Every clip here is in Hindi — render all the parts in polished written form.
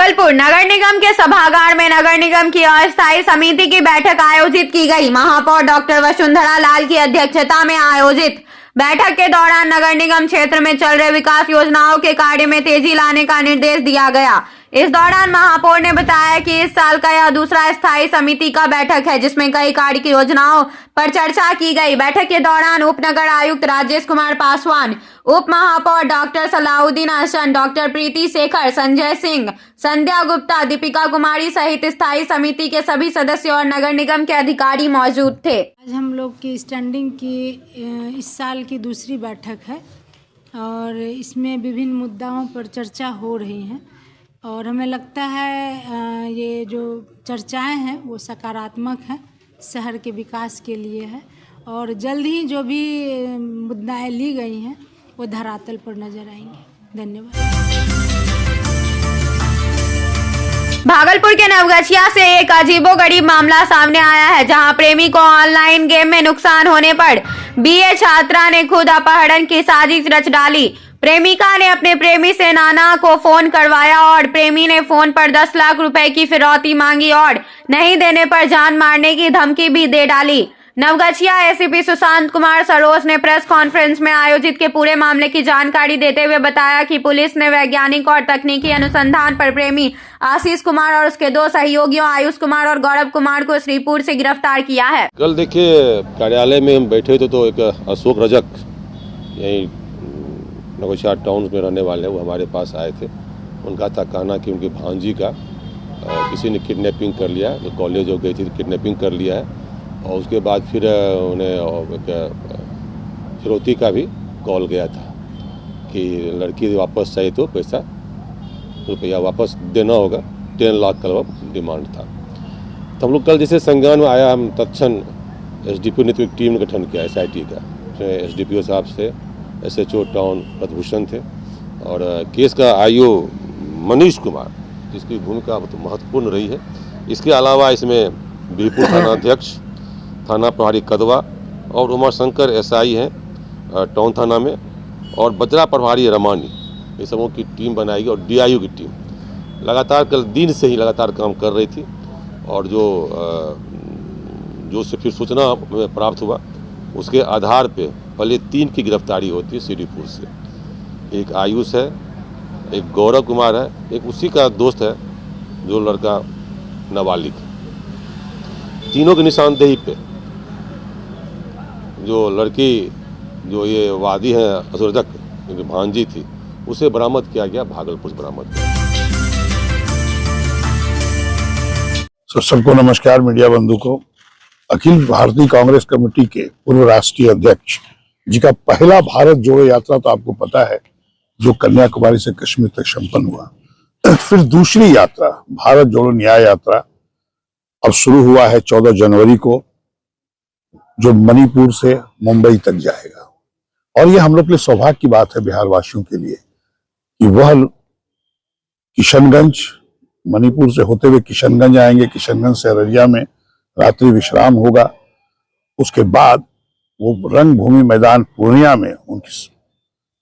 भागलपुर नगर निगम के सभागार में नगर निगम की अस्थायी समिति की बैठक आयोजित की गई। महापौर डॉक्टर वसुंधरा लाल की अध्यक्षता में आयोजित बैठक के दौरान नगर निगम क्षेत्र में चल रहे विकास योजनाओं के कार्य में तेजी लाने का निर्देश दिया गया। इस दौरान महापौर ने बताया कि इस साल का यह दूसरा स्थायी समिति का बैठक है, जिसमें कई कार्य की योजनाओं पर चर्चा की गई। बैठक के दौरान उपनगर आयुक्त राजेश कुमार पासवान, उप महापौर डॉक्टर सलाउद्दीन हसन, डॉक्टर प्रीति शेखर, संजय सिंह, संध्या गुप्ता, दीपिका कुमारी सहित स्थायी समिति के सभी सदस्य और नगर निगम के अधिकारी मौजूद थे। आज हम लोग की स्टैंडिंग की इस साल की दूसरी बैठक है और इसमें विभिन्न मुद्दाओं पर चर्चा हो रही है और हमें लगता है ये जो चर्चाएं हैं वो सकारात्मक हैं, शहर के विकास के लिए है और जल्द ही जो भी मुद्दाएं ली गई हैं वो धरातल पर नजर आएंगे। धन्यवाद। भागलपुर के नवगछिया से एक अजीबोगरीब मामला सामने आया है, जहां प्रेमी को ऑनलाइन गेम में नुकसान होने पर बीए छात्रा ने खुद अपहरण की साजिश रच डाली। प्रेमिका ने अपने प्रेमी से नाना को फोन करवाया और प्रेमी ने फोन पर 10 लाख रुपए की फिरौती मांगी और नहीं देने पर जान मारने की धमकी भी दे डाली। नवगछिया एसीपी सुशांत कुमार सरोज ने प्रेस कॉन्फ्रेंस में आयोजित के पूरे मामले की जानकारी देते हुए बताया कि पुलिस ने वैज्ञानिक और तकनीकी अनुसंधान पर प्रेमी आशीष कुमार और उसके 2 सहयोगियों आयुष कुमार और गौरव कुमार को श्रीपुर से गिरफ्तार किया है। कल देखिए कार्यालय में हम बैठे थे तो एक अशोक रजक यही नवगछिया टाउन में रहने वाले वो हमारे पास आए थे। उनका था कहना कि उनकी भांजी का किसी ने किडनैपिंग कर लिया, जो कॉलेज हो गई थी किडनैपिंग कर लिया है और उसके बाद फिर उन्हें फिरौती का भी कॉल गया था कि लड़की वापस चाहिए तो रुपया वापस देना होगा। 10 लाख का डिमांड था। तो हम लोग कल जैसे संज्ञान में आया, हम तत्क्षण एसडीपीओ ने तो एक टीम गठन किया एसआईटी का। उसमें एसडीपीओ साहब से एसएचओ टाउन पद्मभूषण थे और केस का आईओ मनीष कुमार, जिसकी भूमिका बहुत महत्वपूर्ण रही है। इसके अलावा इसमें बीरपुर थानाध्यक्ष, थाना प्रभारी कदवा और उमाशंकर एसआई हैं टाउन थाना में और बजरा प्रभारी रमानी, ये सबों की टीम बनाई गई और डीआईओ की टीम लगातार कल दिन से ही लगातार काम कर रही थी। और जो से फिर सूचना प्राप्त हुआ उसके आधार पे पहले 3 की गिरफ्तारी होती है श्रीपुर से। एक आयुष है, एक गौरव कुमार है, एक उसी का दोस्त है जो लड़का नाबालिग है। तीनों की निशानदेही पे जो लड़की जो ये वादी है असुरजक जो भांजी थी उसे बरामद किया गया, भागलपुर से बरामद किया। सबको नमस्कार मीडिया बंधु को। अखिल भारतीय कांग्रेस कमेटी के पूर्व राष्ट्रीय अध्यक्ष जी का पहला भारत जोड़ो यात्रा तो आपको पता है जो कन्याकुमारी से कश्मीर तक संपन्न हुआ। फिर दूसरी यात्रा भारत जोड़ो न्याय यात्रा अब शुरू हुआ है 14 जनवरी को, जो मणिपुर से मुंबई तक जाएगा। और ये हम लोग के लिए सौभाग्य की बात है बिहार वासियों के लिए कि वह किशनगंज, मणिपुर से होते हुए किशनगंज आएंगे, किशनगंज से अररिया में रात्रि विश्राम होगा। उसके बाद वो रंगभूमि मैदान पूर्णिया में उनकी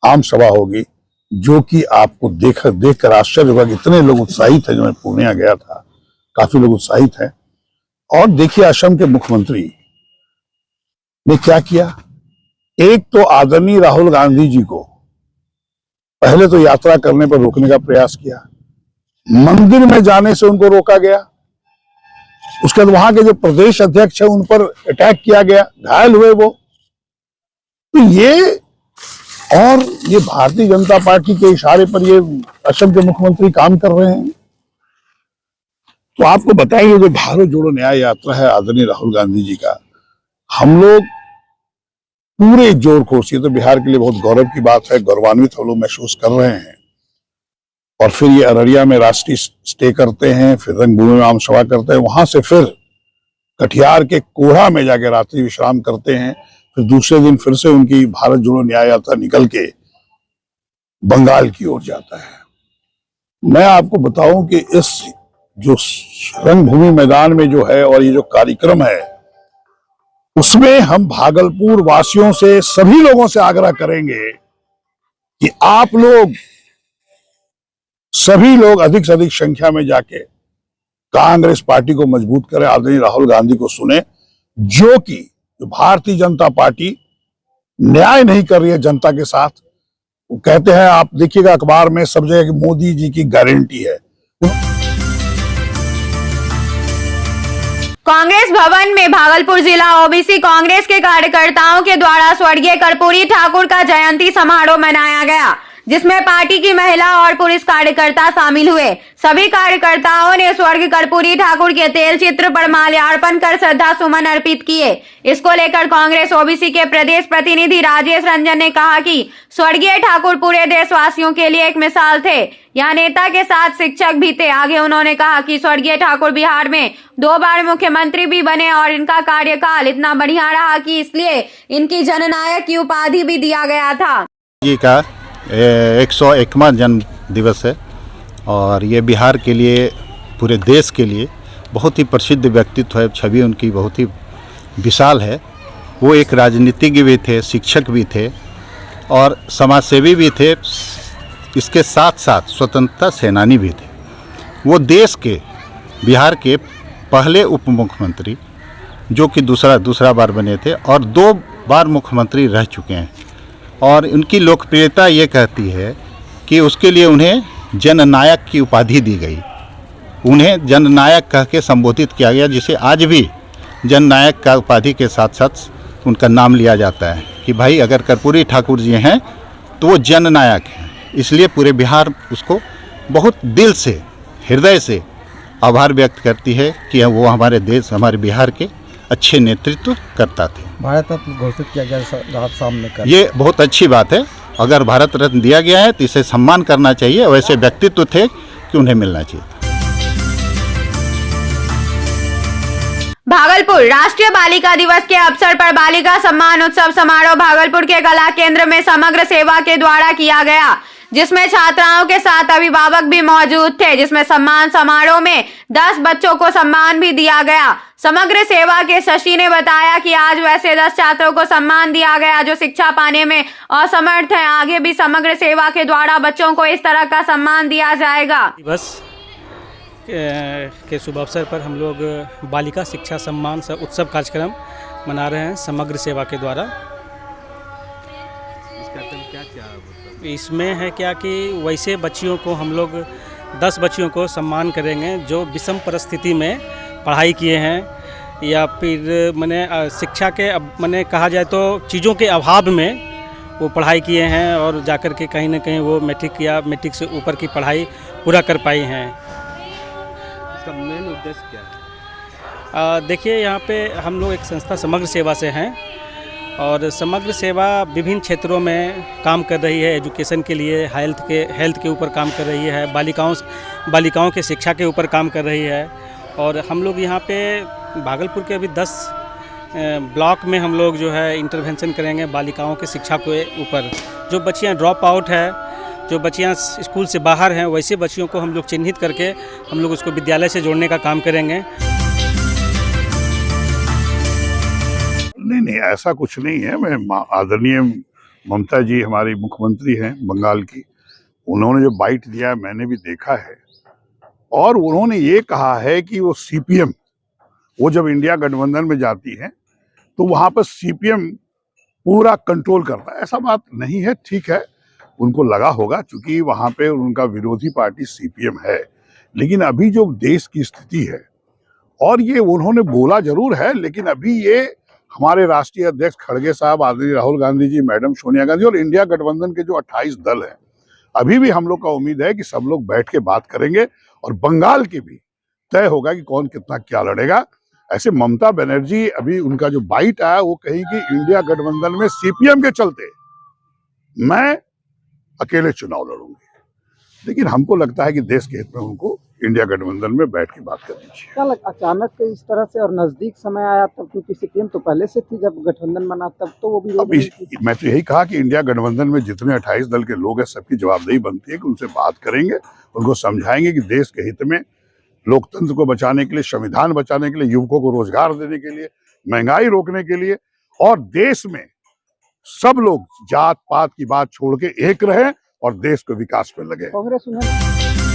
आम सभा होगी, जो कि आपको देखकर आश्चर्य होगा। इतने लोग उत्साहित हैं, जो मैं पूर्णिया गया था काफी लोग उत्साहित हैं। और देखिए असम के मुख्यमंत्री ने क्या किया। एक तो आदरणीय राहुल गांधी जी को पहले तो यात्रा करने पर रोकने का प्रयास किया, मंदिर में जाने से उनको रोका गया। उसके बाद वहां के जो प्रदेश अध्यक्ष है उन पर अटैक किया गया, घायल हुए वो। तो ये भारतीय जनता पार्टी के इशारे पर ये असम के मुख्यमंत्री काम कर रहे हैं। तो आपको बताइए जो भारत जोड़ो न्याय यात्रा है आदरणीय राहुल गांधी जी का, हम लोग पूरे जोर खोर से, तो बिहार के लिए बहुत गौरव की बात है, गौरवान्वित हम लोग महसूस कर रहे हैं। और फिर ये अररिया में राष्ट्रीय स्टे करते हैं, फिर रंगभूमि में आम सभा करते हैं, वहां से फिर कटिहार के कोढ़ा में जाके रात्रि विश्राम करते हैं। फिर दूसरे दिन फिर से उनकी भारत जोड़ो न्याय यात्रा निकल के बंगाल की ओर जाता है। मैं आपको बताऊं कि इस जो रंगभूमि मैदान में जो है और ये जो कार्यक्रम है उसमें हम भागलपुर वासियों से, सभी लोगों से आग्रह करेंगे कि आप लोग सभी लोग अधिक से अधिक संख्या में जाके कांग्रेस पार्टी को मजबूत करें, आदरणीय राहुल गांधी को सुने, जो कि भारतीय जनता पार्टी न्याय नहीं कर रही है जनता के साथ। वो कहते हैं, आप देखिएगा अखबार में सब जगह कि मोदी जी की गारंटी है। कांग्रेस भवन में भागलपुर जिला ओबीसी कांग्रेस के कार्यकर्ताओं के द्वारा स्वर्गीय कर्पूरी ठाकुर का जयंती समारोह मनाया गया, जिसमें पार्टी की महिला और पुरुष कार्यकर्ता शामिल हुए। सभी कार्यकर्ताओं ने स्वर्गीय कर्पूरी ठाकुर के तेल चित्र पर माल्यार्पण कर श्रद्धा सुमन अर्पित किए। इसको लेकर कांग्रेस ओबीसी के प्रदेश प्रतिनिधि राजेश रंजन ने कहा कि स्वर्गीय ठाकुर पूरे देशवासियों के लिए एक मिसाल थे। यह नेता के साथ शिक्षक भी थे। आगे उन्होंने कहा कि स्वर्गीय ठाकुर बिहार में 2 बार मुख्यमंत्री भी बने और इनका कार्यकाल इतना बढ़िया रहा कि इसलिए इनकी जननायक की उपाधि भी दिया गया था। जी का 101वां जन्म दिवस है और ये बिहार के लिए, पूरे देश के लिए बहुत ही प्रसिद्ध व्यक्तित्व है। छवि उनकी बहुत ही विशाल है। वो एक राजनीतिज्ञ भी थे, शिक्षक भी थे और समाजसेवी भी थे। इसके साथ साथ स्वतंत्रता सेनानी भी थे। वो देश के, बिहार के पहले उप मुख्यमंत्री, जो कि दूसरा बार बने थे और 2 बार मुख्यमंत्री रह चुके हैं। और उनकी लोकप्रियता ये कहती है कि उसके लिए उन्हें जननायक की उपाधि दी गई। उन्हें जननायक कह के संबोधित किया गया, जिसे आज भी जननायक का उपाधि के साथ साथ उनका नाम लिया जाता है कि भाई अगर कर्पूरी ठाकुर जी हैं तो वो जननायक हैं। इसलिए पूरे बिहार उसको बहुत दिल से, हृदय से आभार व्यक्त करती है कि वो हमारे देश, हमारे बिहार के अच्छे नेतृत्व करता थे। भारत रत्न घोषित किया गया रात सामने कर, ये बहुत अच्छी बात है। अगर भारत रत्न दिया गया है तो इसे सम्मान करना चाहिए। वैसे व्यक्तित्व थे कि उन्हें मिलना चाहिए। भागलपुर राष्ट्रीय बालिका दिवस के अवसर पर बालिका सम्मान उत्सव समारोह भागलपुर के कला केंद्र में समग्र सेवा के द्वारा किया गया, जिसमें छात्राओं के साथ अभिभावक भी मौजूद थे। जिसमें सम्मान समारोह में 10 बच्चों को सम्मान भी दिया गया। समग्र सेवा के शशि ने बताया कि आज वैसे 10 छात्रों को सम्मान दिया गया जो शिक्षा पाने में असमर्थ हैं। आगे भी समग्र सेवा के द्वारा बच्चों को इस तरह का सम्मान दिया जाएगा। दिवस के शुभ अवसर पर हम लोग बालिका शिक्षा सम्मान उत्सव कार्यक्रम मना रहे हैं समग्र सेवा के द्वारा। इसमें है क्या कि वैसे बच्चियों को हम लोग 10 बच्चियों को सम्मान करेंगे जो विषम परिस्थिति में पढ़ाई किए हैं या फिर मैंने शिक्षा के मैंने कहा जाए तो चीज़ों के अभाव में वो पढ़ाई किए हैं और जाकर के कहीं ना कहीं वो मैट्रिक या मैट्रिक से ऊपर की पढ़ाई पूरा कर पाई हैं। इसका मेन उद्देश्य क्या है? देखिए, यहाँ पे हम लोग एक संस्था समग्र सेवा से हैं और समग्र सेवा विभिन्न क्षेत्रों में काम कर रही है। एजुकेशन के लिए हेल्थ के ऊपर काम कर रही है, बालिकाओं के शिक्षा के ऊपर काम कर रही है। और हम लोग यहाँ पे भागलपुर के अभी 10 ब्लॉक में हम लोग जो है इंटरवेंशन करेंगे बालिकाओं की शिक्षा के ऊपर। जो बच्चियाँ ड्रॉप आउट है, जो बच्चियाँ स्कूल से बाहर हैं, वैसे बच्चियों को हम लोग चिन्हित करके हम लोग उसको विद्यालय से जोड़ने का काम करेंगे। नहीं, ऐसा कुछ नहीं है। मैं आदरणीय ममता जी हमारी मुख्यमंत्री हैं बंगाल की, उन्होंने जो बाइट दिया है मैंने भी देखा है और उन्होंने ये कहा है कि वो सीपीएम, वो जब इंडिया गठबंधन में जाती है तो वहां पर सीपीएम पूरा कंट्रोल करता है। ऐसा बात नहीं है। ठीक है, उनको लगा होगा क्योंकि वहां पे उनका विरोधी पार्टी सीपीएम है, लेकिन अभी जो देश की स्थिति है, और ये उन्होंने बोला जरूर है, लेकिन अभी ये हमारे राष्ट्रीय अध्यक्ष खड़गे साहब, आदरणीय राहुल गांधी जी, मैडम सोनिया गांधी और इंडिया गठबंधन के जो 28 दल हैं, अभी भी हम लोग का उम्मीद है कि सब लोग बैठ के बात करेंगे और बंगाल के भी तय होगा कि कौन कितना क्या लड़ेगा। ऐसे ममता बनर्जी अभी उनका जो बाइट आया वो कही कि इंडिया गठबंधन में सीपीएम के चलते मैं अकेले चुनाव लड़ूंगी, लेकिन हमको लगता है कि देश के हित में उनको इंडिया गठबंधन में बैठ के बात करनी चाहिए। क्या अचानक इस तरह से और नजदीक समय आया तब, क्योंकि सीपीएम तो पहले से थी जब गठबंधन बना तब तो वो भी मैं तो यही कहा कि इंडिया गठबंधन में जितने 28 दल के लोग हैं सबकी जवाबदेही बनती है कि उनसे बात करेंगे, उनको समझाएंगे कि देश के हित में, लोकतंत्र को बचाने के लिए, संविधान बचाने के लिए, युवकों को रोजगार देने के लिए, महंगाई रोकने के लिए और देश में सब लोग जात पात की बात छोड़ के एक रहे और देश को विकास पे लगे। कांग्रेस उन्हें